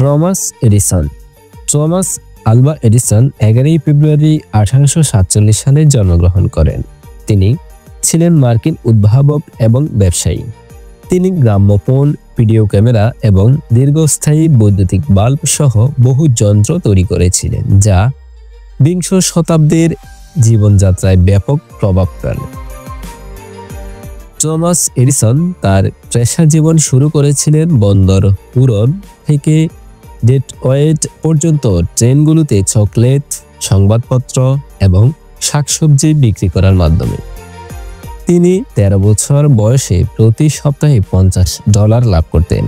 Thomas Edison. Thomas Alva Edison 11 ফেব্রুয়ারি 1847 সালে জন্মগ্রহণ করেন। তিনি ছিলেন মার্কিন উদ্ভাবক এবং ব্যবসায়ী। তিনি গ্রামোফোন, ভিডিও ক্যামেরা এবং দীর্ঘস্থায়ী বৈদ্যুতিক বাল্ব সহ বহু যন্ত্র তৈরি করেছিলেন, যা বিংশ শতাব্দীর জীবনযাত্রায় ব্যাপক প্রভাব ফেলে। টমাস এডিসন তার পেশা জীবন শুরু করেছিলেন বন্দর হুরন থেকে ডেট্রয়েট পর্যন্ত ট্রেনগুলোতে চকলেট, সংবাদপত্র এবং শাকসবজি বিক্রি করার মাধ্যমে। তিনি 13 বছর বয়সে প্রতি সপ্তাহে $50 লাভ করতেন,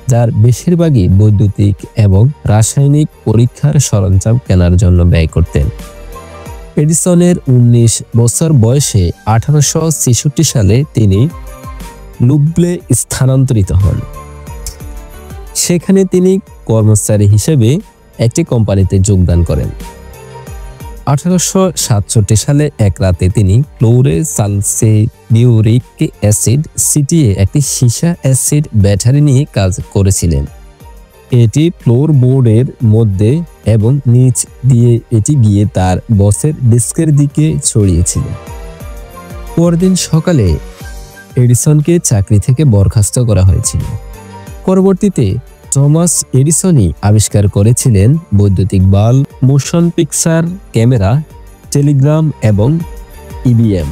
যার বেশিরভাগই বৈদ্যুতিক এবং রাসায়নিক পরীক্ষার সরঞ্জাম কেনার জন্য ব্যয় করতেন। এডিসনের 19 বছর বয়সে 1866 সালে তিনি লুব্লে স্থানান্তরিত হন। সেখানে তিনি কর্মচারী হিসেবে একটি কোম্পানিতে যোগদান করেন। 1867 সালে এক রাতে তিনি ক্লোরে-সালফিউরিক অ্যাসিড ছিটিয়ে একটি সীসা অ্যাসিড ব্যাটারি নিয়ে কাজ করেছিলেন। এটি ফ্লোরবোর্ডের মধ্যে এবং নিচ দিয়ে এটি গিয়ে তার বসের ডেস্কের দিকে ছড়িয়েছিল। পরদিন সকালে এডিসনকে চাকরি থেকে বরখাস্ত করা হয়েছিল। পরবর্তীতে টমাস এডিসনই আবিষ্কার করেছিলেন বৈদ্যুতিক bulb, motion picture camera, Telegram এবং ইবিএম।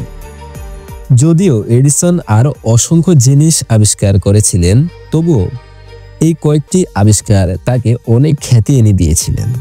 যদিও এডিসন আরও অসংখ্য জিনিস আবিষ্কার করেছিলেন, তবুও এই কয়েকটি আবিষ্কার তাকে অনেক খ্যাতি এনে দিয়েছিলেন।